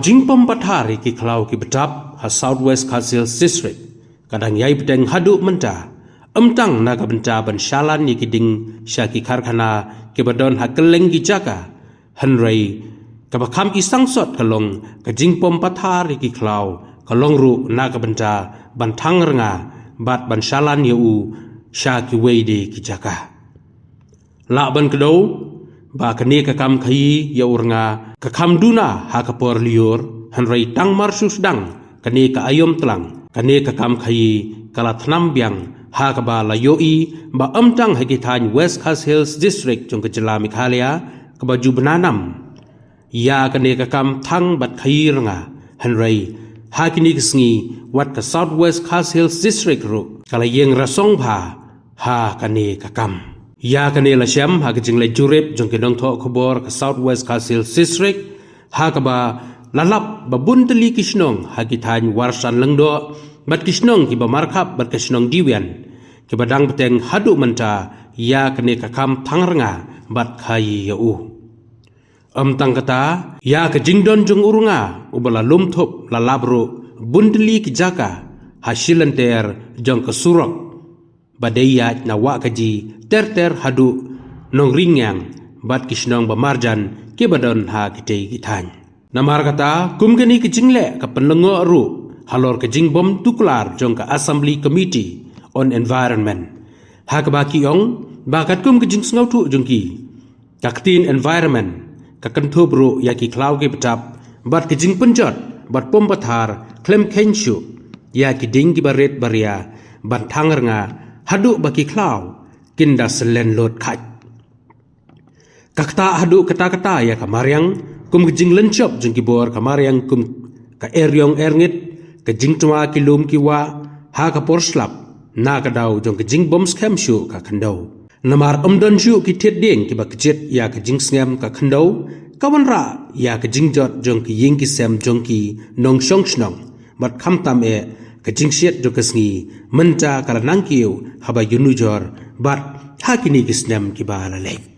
jingpom pathari ki klau ki betap ha Southwest Council District kadang yai pedeng hadu menta emtang naga benta ban shalan ni ki ding syaki karkhana ki badon ha keleng ki jaka hanrei kabakam isang sot kalong ka jingpom pathari ki klau kalong ru naga benta ban thang renga bat ban shalan yu syaki weide ki jaka la ban kedau ba kene ka kam khai ya uranga ka kham duna ha ka por liur hanrei tang marsus dang kene ka ayom tlang kene ka kam khai kala thnam biang ha ka ba la yoi ba amtang ha ki than West Coast Hills District jong ka jela Meghalaya ka ba jubnanam ya kene ka kam thang bat khai ranga hanrei ha kini kisngi wat ka Southwest Coast Hills District ru kala yeng rasong pha ha kene ka kam ya kane la syam ha kajing le jurip jong ke dong tho khobor ka Southwest Council District ha ka ba lalap ba bunteli kisnong ha ki than warsan lengdo bat kisnong ki ba markhap bat kisnong diwian ki badang beteng hadu menta ya kane ka kam thangranga bat khai ya u tang kata ya kajing don jong urunga ubala lumthop lalabro bunteli ki jaka hasilanter jong ka surok badaya na wa kaji ter hadu nong ringyang bat kisnong bamarjan ke badon ha kitei kithan namar kata kum keni kijingle ka penlengo ru halor kajing bom tuklar jong ka Assembly Committee on Environment ha ka ba kiong bakat kum kajing sngaw thu jong ki ka clean environment ka kanthop ru ya ki klau ke betap bat kajing penjot bat pom pathar klem khenshu ya ki ding ki baret baria ban thangrnga hadu baki klau kinda selen lot khat kakta hadu kata-kata ya kamariang kum kejing lencop jeng kibor kamariang kum ka eryong erngit kejing tuma kilum kiwa ha ka porslap na ka dau jong kejing bom scam shu ka khandau namar omdon shu ki thet ding ki ba kjet ya kejing scam ka khandau kawanra ya kejing jot jong ki ying ki sem jong ki nong shong shnong mat kham tam e kajing siat jo kasngi menta kala nangkiu haba yunujor bat hakini kisnam ki bala lek